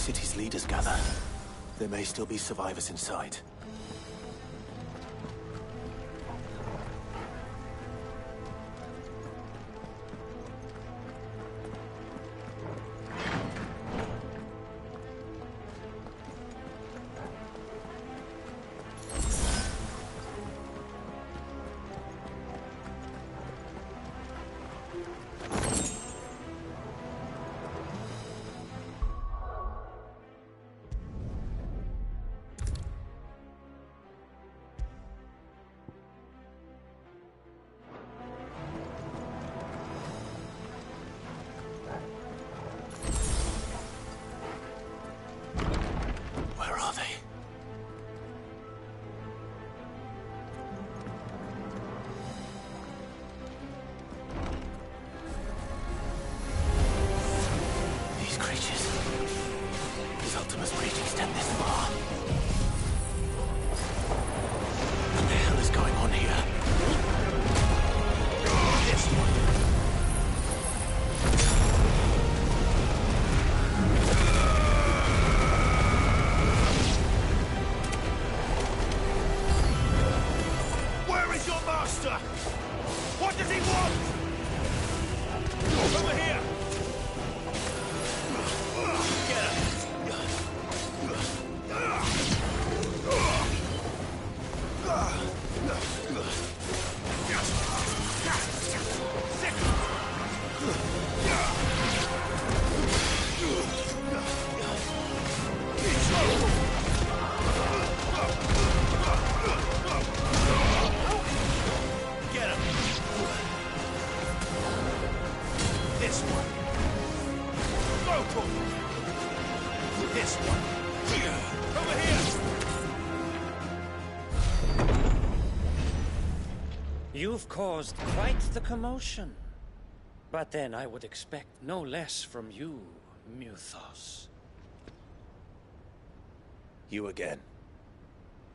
city's leaders gather, there may still be survivors inside. You've caused quite the commotion. But then I would expect no less from you, Mythos. You again.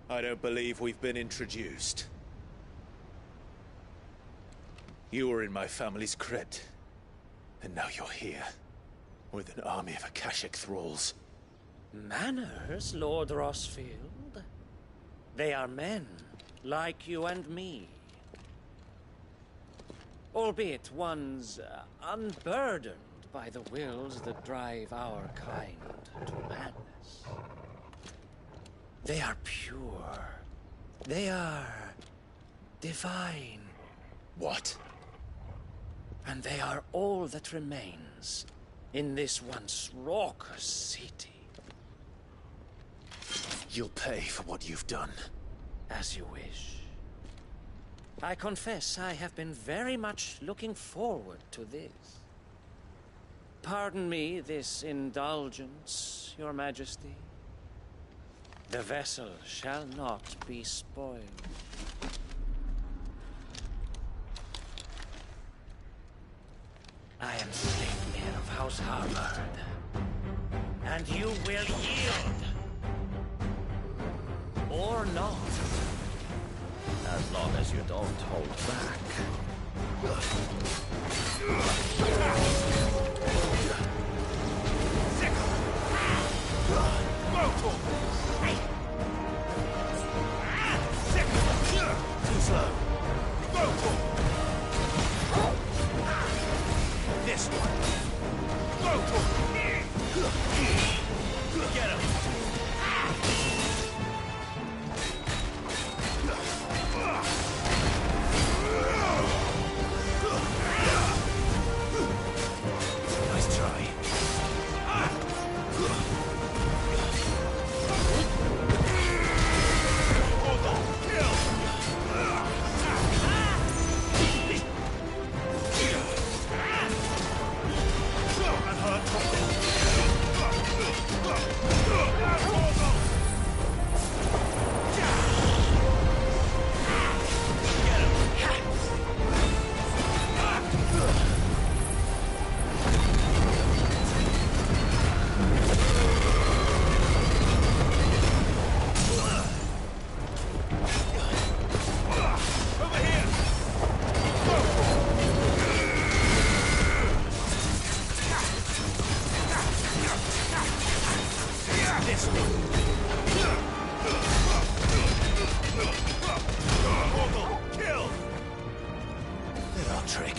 I don't believe we've been introduced. You were in my family's crypt. And now you're here. With an army of Akashic thralls. Manners, Lord Rosfield? They are men, like you and me. Albeit ones unburdened by the wills that drive our kind to madness. They are pure. They are divine. What? And they are all that remains in this once raucous city. You'll pay for what you've done. As you wish. I confess I have been very much looking forward to this. Pardon me this indulgence, Your Majesty. The vessel shall not be spoiled. I am Sleipnir of House Harvard, and you will yield. Or not. As long as you don't hold back. Too slow. This one. Get him. Nice try. Kill! Little trick.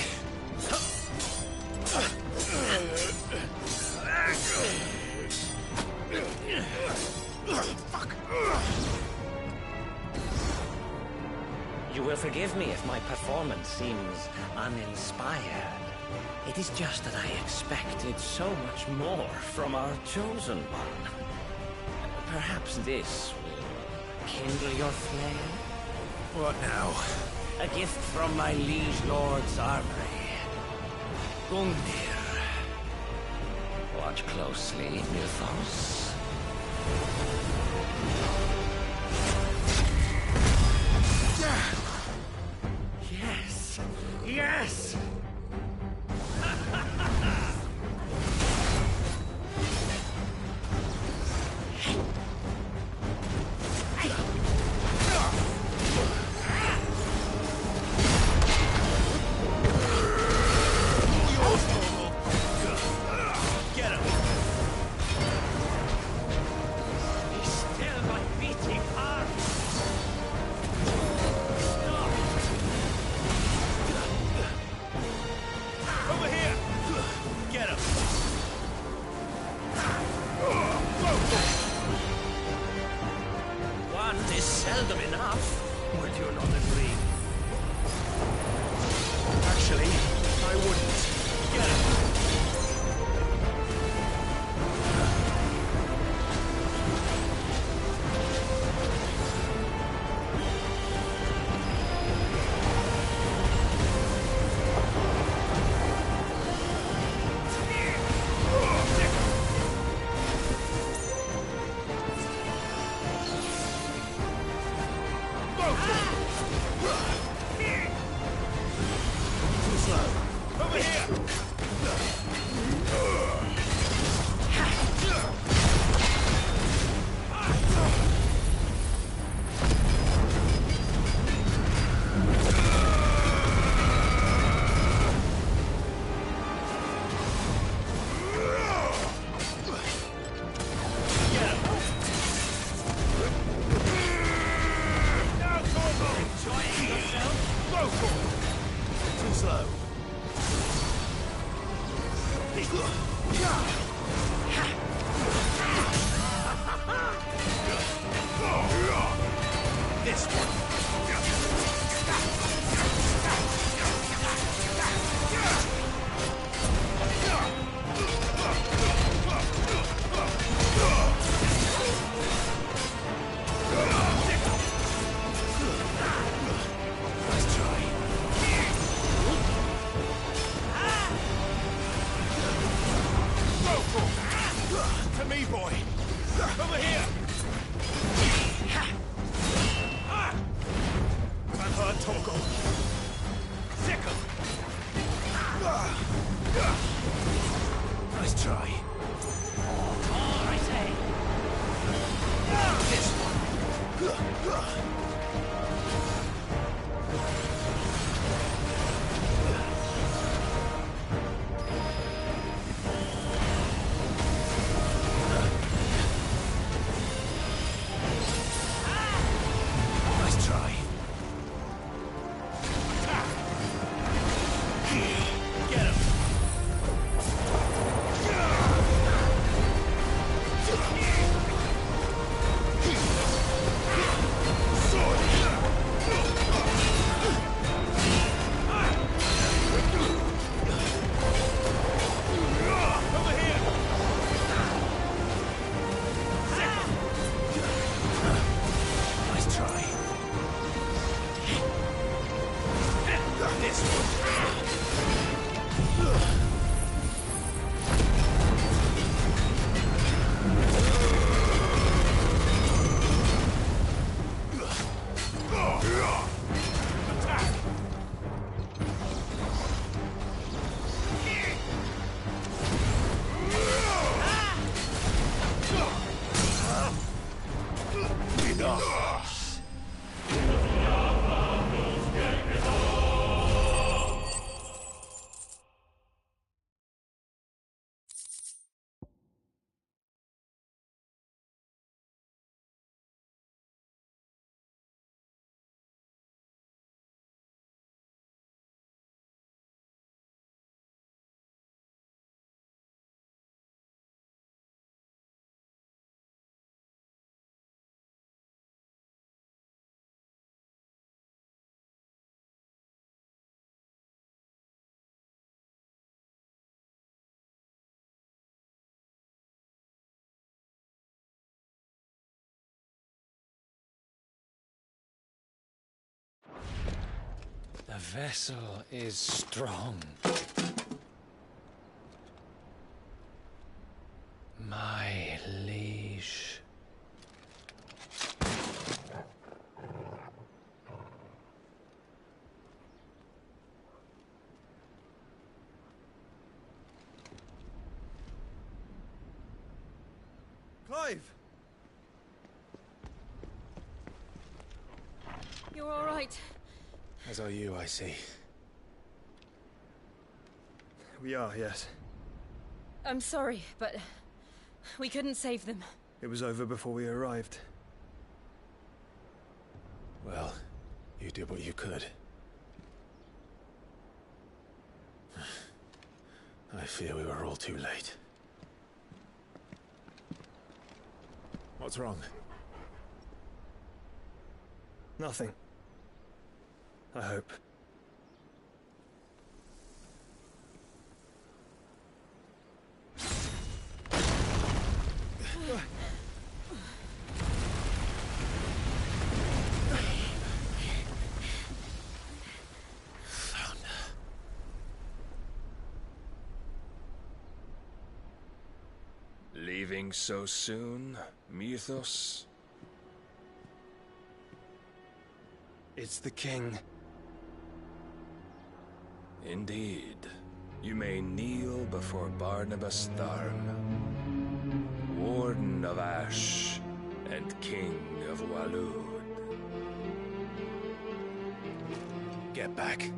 You will forgive me if my performance seems uninspired. It is just that I expected so much more from our chosen one. Perhaps this will kindle your flame? What now? A gift from my liege lord's armory. Gungnir. Watch closely, Mythos. Yes! Yes! Seldom enough. Would you not agree? Actually, I wouldn't. Get him! The vessel is strong. My liege. Clive! You're all right. As are you, I see. We are, yes. I'm sorry, but we couldn't save them. It was over before we arrived. Well, you did what you could. I fear we were all too late. What's wrong? Nothing. I hope. Leaving so soon, Mythos? It's the king. Indeed. You may kneel before Barnabas Tharn, Warden of Ash and King of Waloed. Get back.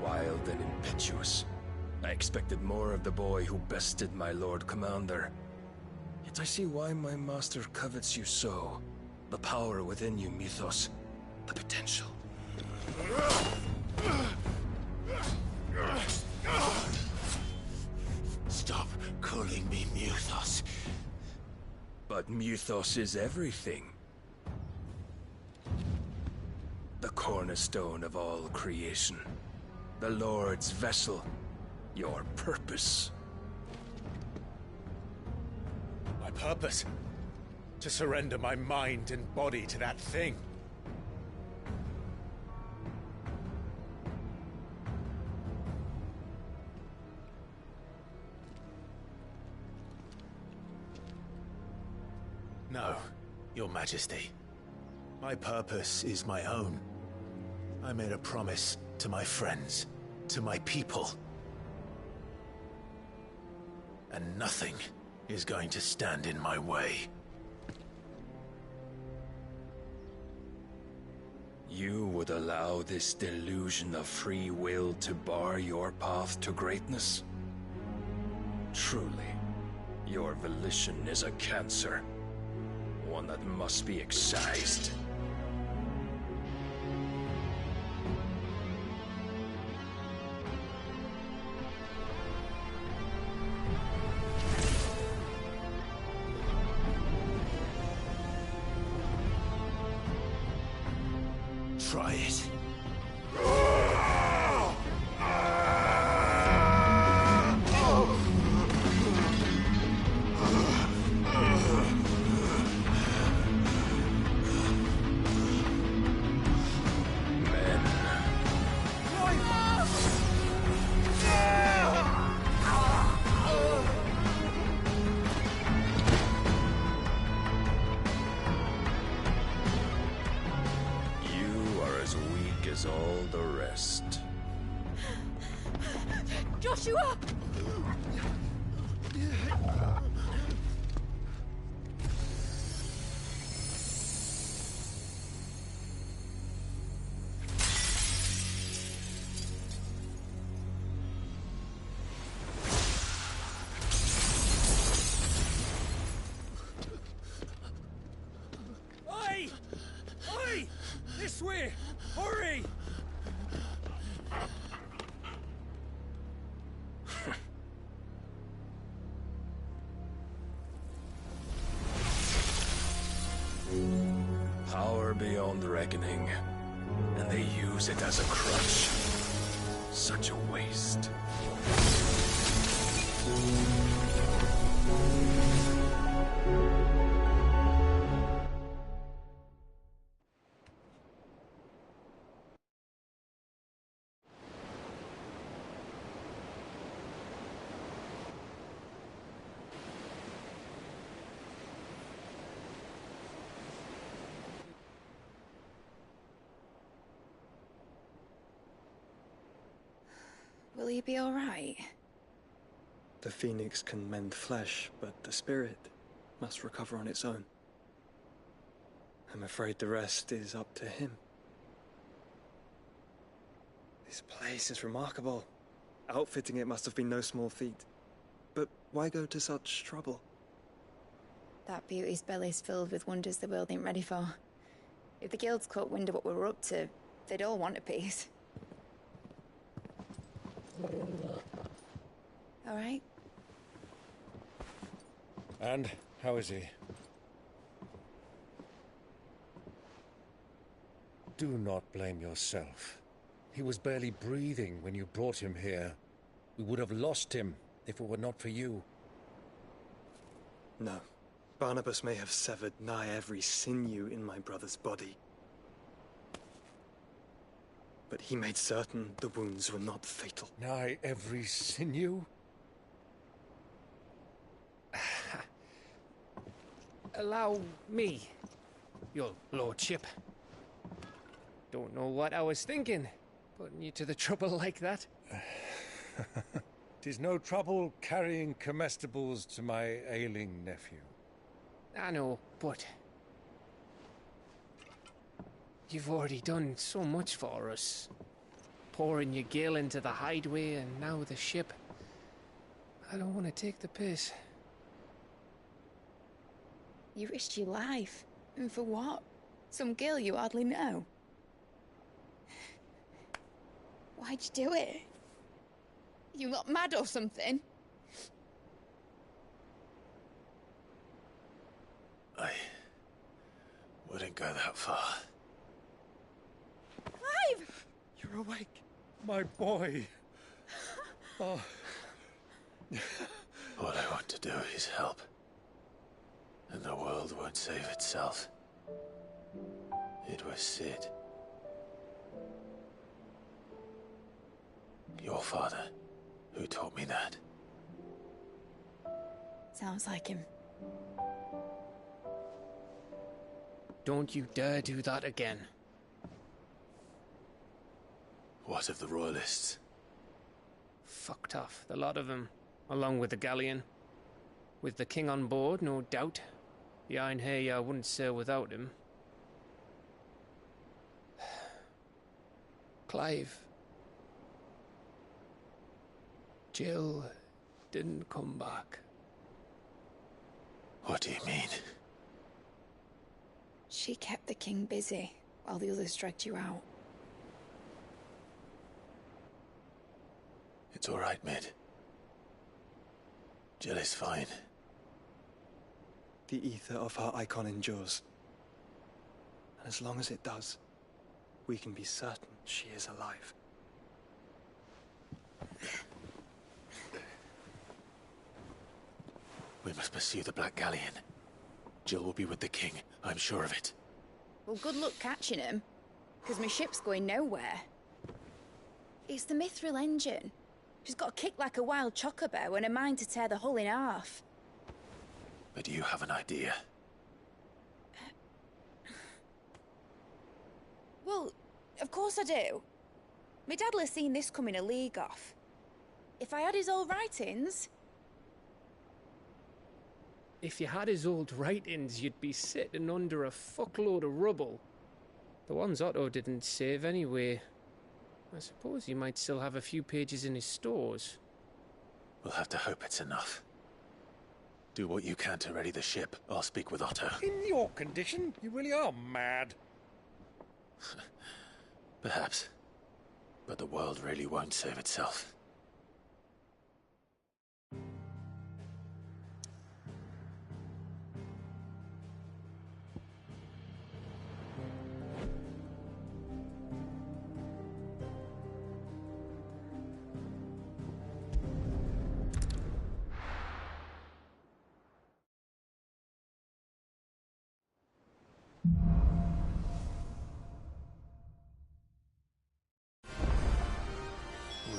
Wild and impetuous. I expected more of the boy who bested my Lord Commander. Yet I see why my master covets you so. The power within you, Mythos. The potential. Stop calling me Mythos. But Mythos is everything. The cornerstone of all creation. The Lord's vessel. Your purpose. My purpose? To surrender my mind and body to that thing. No, Your Majesty. My purpose is my own. I made a promise to my friends, to my people. And nothing is going to stand in my way. You would allow this delusion of free will to bar your path to greatness? Truly, your volition is a cancer. One that must be excised. Try it. All the rest. Joshua! way! Hurry! Power beyond reckoning, and they use it as a crutch. Such a waste. Will he be all right? The Phoenix can mend flesh, but the spirit must recover on its own. I'm afraid the rest is up to him. This place is remarkable. Outfitting it must have been no small feat. But why go to such trouble? That beauty's belly's filled with wonders the world ain't ready for. If the guilds caught wind of what we were up to, they'd all want a piece. All right? And how is he? Do not blame yourself. He was barely breathing when you brought him here. We would have lost him if it were not for you. No. Barnabas may have severed nigh every sinew in my brother's body. But he made certain the wounds were not fatal. Nigh every sinew? Allow me, your lordship. Don't know what I was thinking, putting you to the trouble like that. 'Tis no trouble carrying comestibles to my ailing nephew. I know, but you've already done so much for us. Pouring your gil into the hideaway and now the ship. I don't want to take the piss. You risked your life. And for what? Some girl you hardly know. Why'd you do it? You got mad or something? I wouldn't go that far. Clive! You're awake, my boy. Oh. All I want to do is help. And the world won't save itself. It was Sid. Your father, who taught me that. Sounds like him. Don't you dare do that again. What of the Royalists? Fucked off, the lot of them, along with the galleon. With the king on board, no doubt. The Einherjar wouldn't sail without him. Clive. Jill didn't come back. What do you mean? She kept the king busy while the others dragged you out. It's all right, Mid. Jill is fine. The ether of her icon endures. And as long as it does, we can be certain she is alive. We must pursue the Black Galleon. Jill will be with the king, I'm sure of it. Well, good luck catching him, because my ship's going nowhere. It's the Mithril engine. She's got a kick like a wild chocobo and a mind to tear the hull in half. But do you have an idea? Well, of course I do. My dad'll have seen this coming a league off. If I had his old writings... If you had his old writings, you'd be sitting under a fuckload of rubble. The ones Otto didn't save anyway. I suppose you might still have a few pages in his stores. We'll have to hope it's enough. Do what you can to ready the ship. I'll speak with Otto. In your condition, you really are mad. Perhaps. But the world really won't save itself.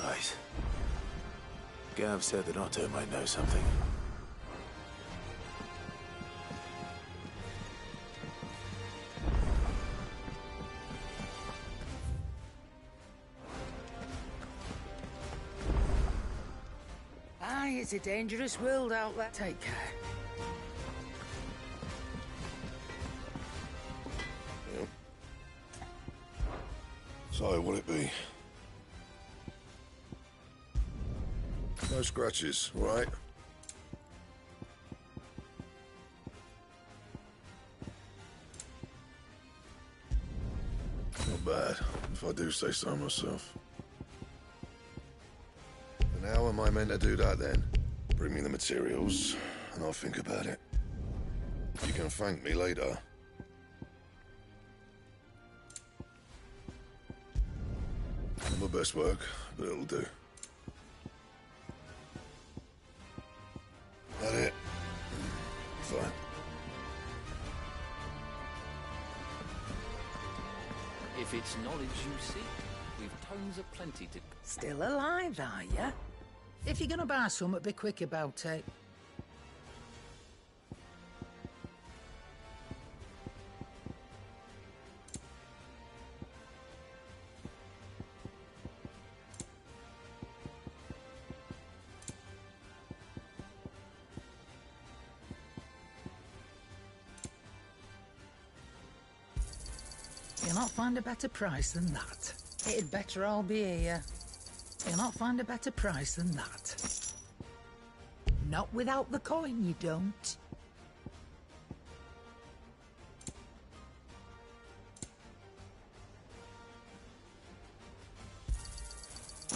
Right. Gav said that Otto might know something. Aye, it's a dangerous world out there. Take care. So, what'll it be? No scratches, right? Not bad, if I do say so myself. And how am I meant to do that then? Bring me the materials, and I'll think about it. You can thank me later. Not my best work, but it'll do. That it? Fine. If it's knowledge you seek, we've tons of plenty to... Still alive, are ya? If you're gonna buy something, be quick about it. You'll not find a better price than that. It'd better all be here. You'll not find a better price than that. Not without the coin, you don't.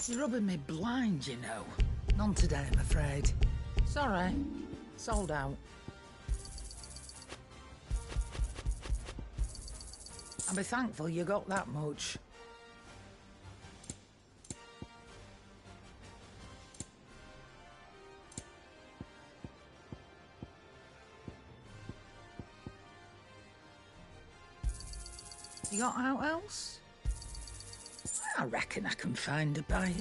You're rubbing me blind, you know. None today, I'm afraid. Sorry. Sold out. I'll be thankful you got that much. You got out else? I reckon I can find a buyer.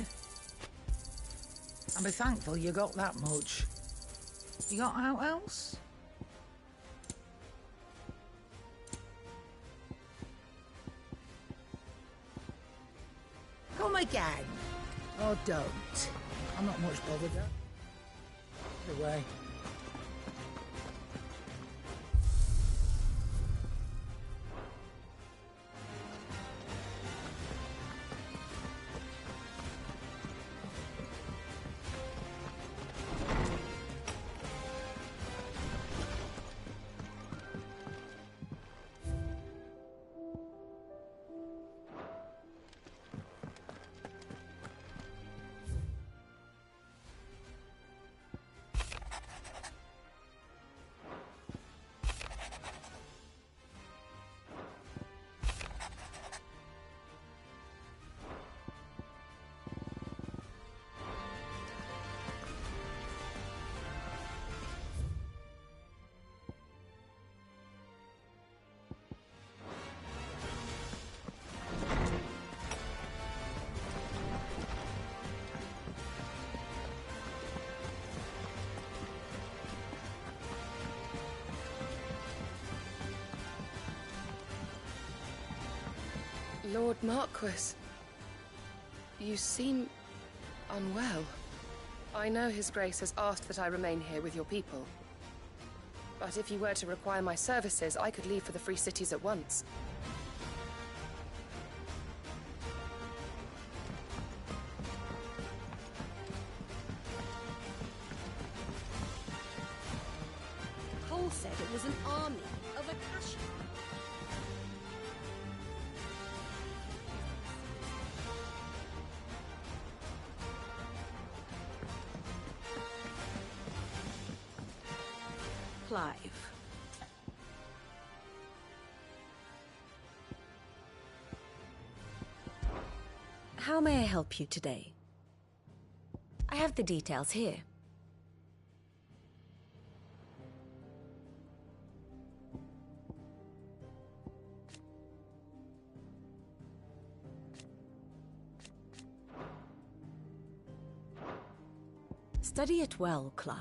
I'll be thankful you got that much. You got out else? Come again. Or don't. I'm not much bothered. Either way. Lord Marquis, you seem unwell. I know His Grace has asked that I remain here with your people. But if you were to require my services, I could leave for the Free Cities at once. Cole said it was an army of Akasha. Clive. How may I help you today? I have the details here. Study it well, Clive.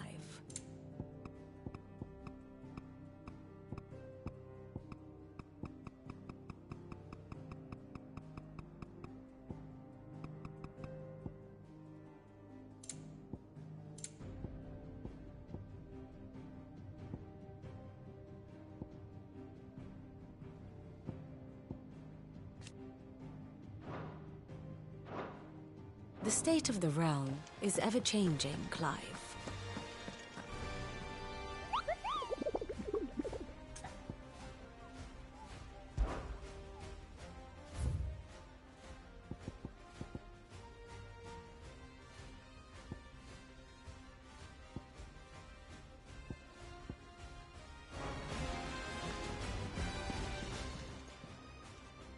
The state of the realm is ever-changing, Clive.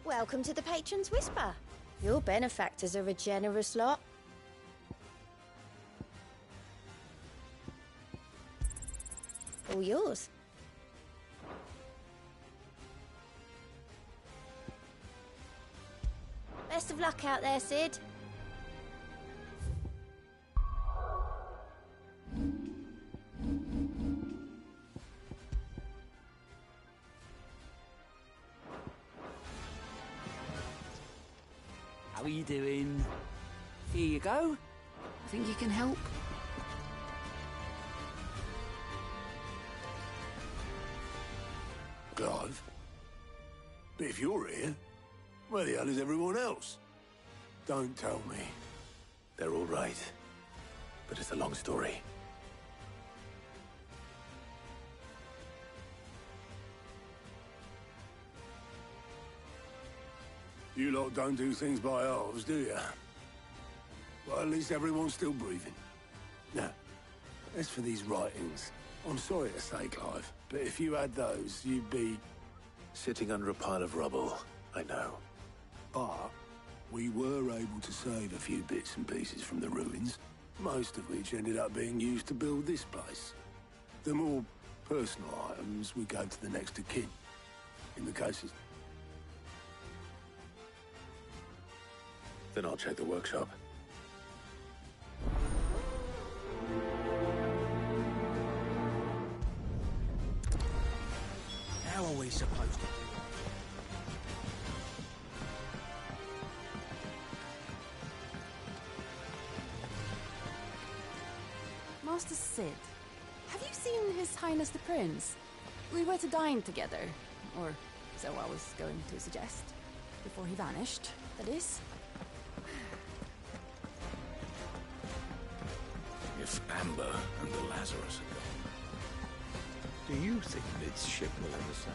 Welcome to the Patron's Whisper. Your benefactors are a generous lot. All yours. Best of luck out there, Sid. How are you doing? Here you go. Think you can help? Clive? But if you're here, where the hell is everyone else? Don't tell me. They're all right. But it's a long story. You lot don't do things by halves, do you? Well, at least everyone's still breathing. Now, as for these writings, I'm sorry to say, Clive, but if you had those, you'd be... Sitting under a pile of rubble, I know. But we were able to save a few bits and pieces from the ruins, most of which ended up being used to build this place. The more personal items we go to the next of kin. In the cases... Then I'll check the workshop. How are we supposed to do it? Master Sid, have you seen His Highness the Prince? We were to dine together, or so I was going to suggest. Before he vanished, that is. If Amber and the Lazarus are gone, do you think Lid's ship will ever sail?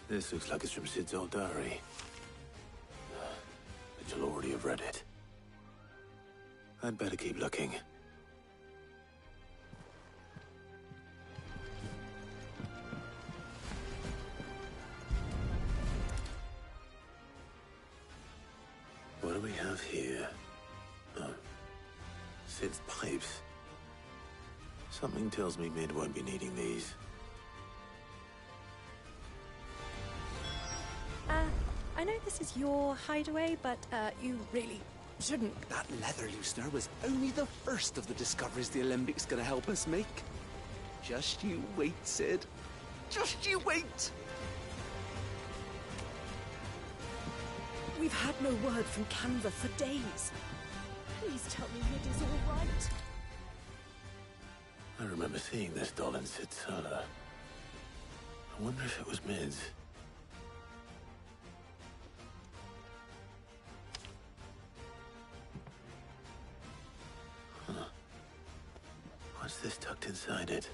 This looks like it's from Sid's old diary. But you'll already have read it. I'd better keep looking. What do we have here? Oh. Sid's pipes. Something tells me Mid won't be needing these. I know this is your hideaway, but you really shouldn't. That leather loosener was only the first of the discoveries the Alembric's gonna help us make. Just you wait, Sid. Just you wait! We've had no word from Canva for days. Please tell me Mid is all right. I remember seeing this doll in Sid's cellar. I wonder if it was Mid's. What's this tucked inside it?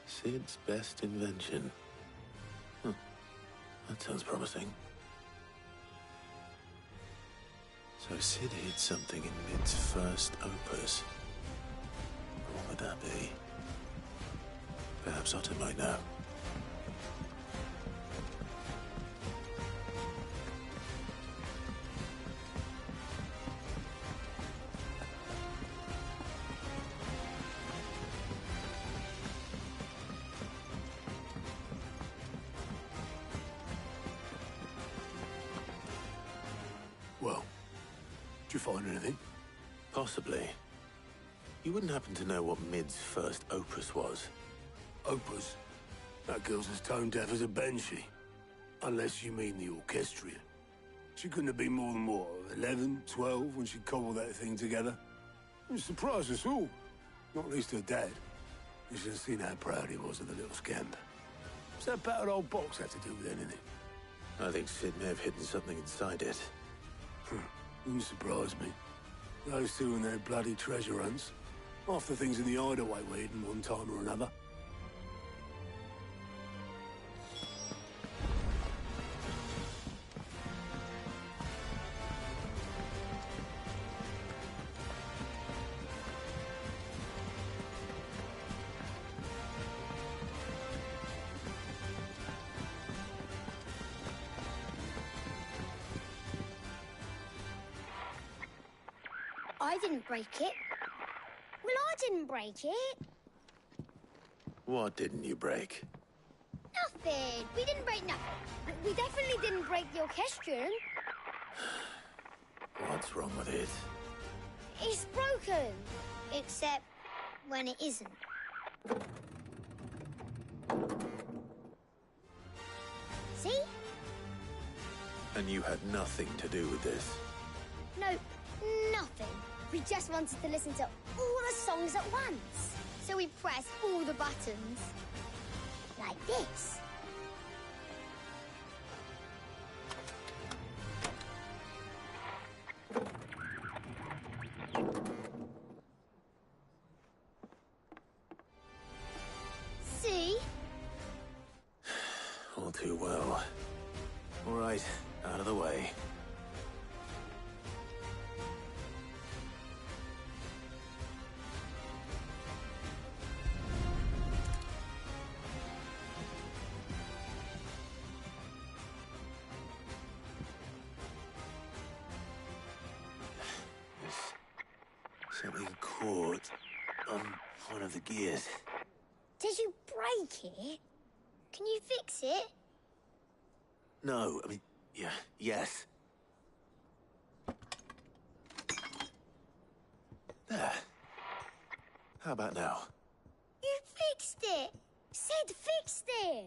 Sid's best invention. That sounds promising. So Sid hid something in Mid's first opus. What would that be? Perhaps Otto might know. Well, did you find anything? Possibly. You wouldn't happen to know what Mid's first opus was? Opus? That girl's as tone deaf as a banshee. Unless you mean the orchestrion. She couldn't have been more than, what, 11, 12 when she cobbled that thing together? It surprised us all. Not least her dad. You should have seen how proud he was of the little scamp. What's that battered old box had to do with anything? I think Sid may have hidden something inside it. Wouldn't surprise me. Those two and their bloody treasure hunts. Half the things in the hideaway were hidden one time or another. I didn't break it. Well, I didn't break it. What didn't you break? Nothing. We didn't break nothing. We definitely didn't break the orchestrion. What's wrong with it? It's broken. Except when it isn't. See? And you had nothing to do with this? Nope, nothing. We just wanted to listen to all the songs at once. So we pressed all the buttons. Like this. See? All too well. All right, out of the way. Something caught on one of the gears. Did you break it? Can you fix it? No, I mean, yeah, yes. There. How about now? You fixed it! Sid fixed it!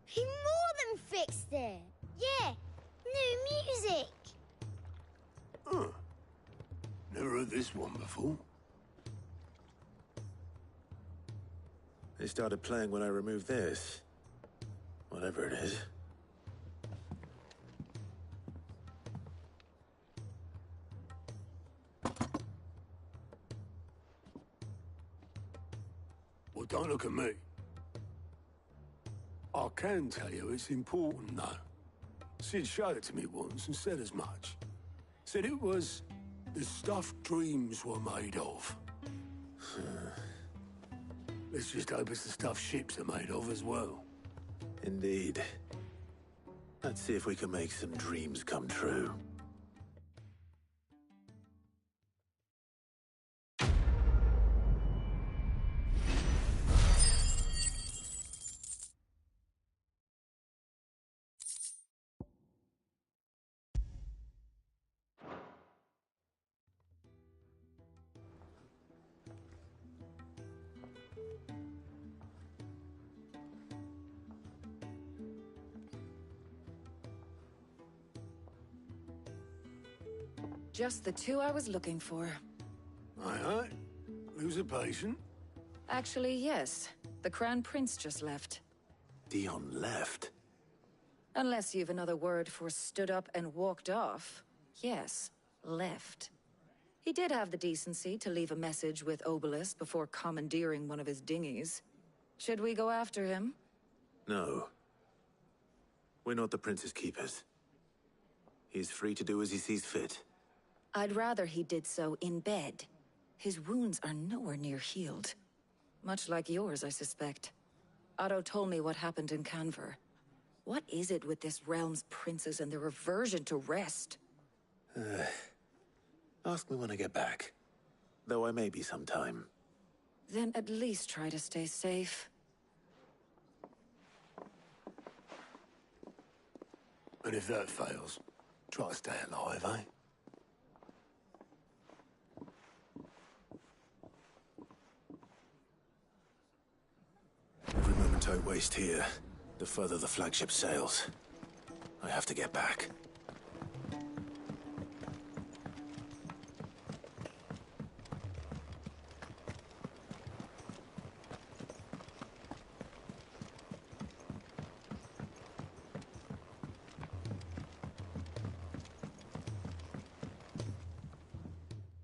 He more than fixed it! Yeah, new music! Huh. Never heard this one before. They started playing when I removed this. Whatever it is. Well, don't look at me. I can tell you it's important, though. Sid showed it to me once and said as much. Said it was the stuff dreams were made of. Let's just hope it's the stuff ships are made of as well. Indeed. Let's see if we can make some dreams come true. Just the two I was looking for. Aye. Lose a patient? Actually, yes. The Crown Prince just left. Dion left? Unless you've another word for stood up and walked off. Yes, left. He did have the decency to leave a message with Obelisk before commandeering one of his dinghies. Should we go after him? No. We're not the Prince's keepers. He's free to do as he sees fit. I'd rather he did so in bed. His wounds are nowhere near healed. Much like yours, I suspect. Otto told me what happened in Canver. What is it with this realm's princes and their aversion to rest? Ask me when I get back. Though I may be sometime. Then at least try to stay safe. And if that fails, try to stay alive, eh? Every moment I waste here, the further the flagship sails. I have to get back.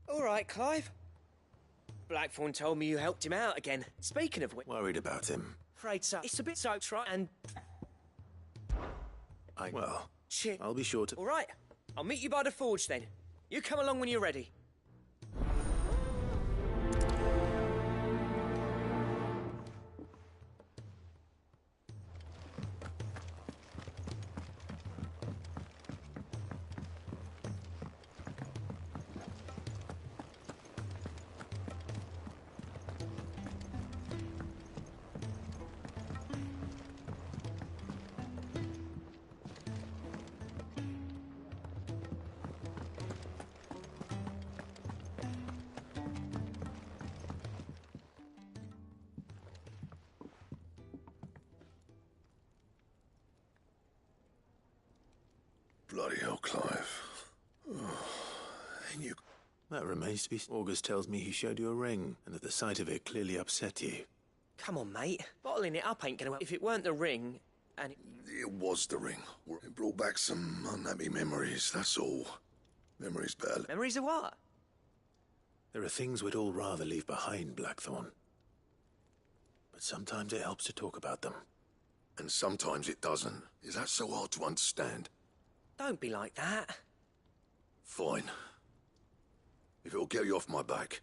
All right, Clive. Blackthorn told me you helped him out again. Speaking of which... Worried about him. Afraid so. It's a bit so right and... Well, shit. I'll be sure to... All right. I'll meet you by the forge then. You come along when you're ready. Bloody hell, Clive. And you... That remains to be... August tells me he showed you a ring, and that the sight of it clearly upset you. Come on, mate. Bottling it up ain't gonna... If it weren't the ring, and... It was the ring. It brought back some unhappy memories, that's all. Memories, pal. Memories of what? There are things we'd all rather leave behind, Blackthorn. But sometimes it helps to talk about them. And sometimes it doesn't. Is that so hard to understand? Don't be like that. Fine. If it'll get you off my back.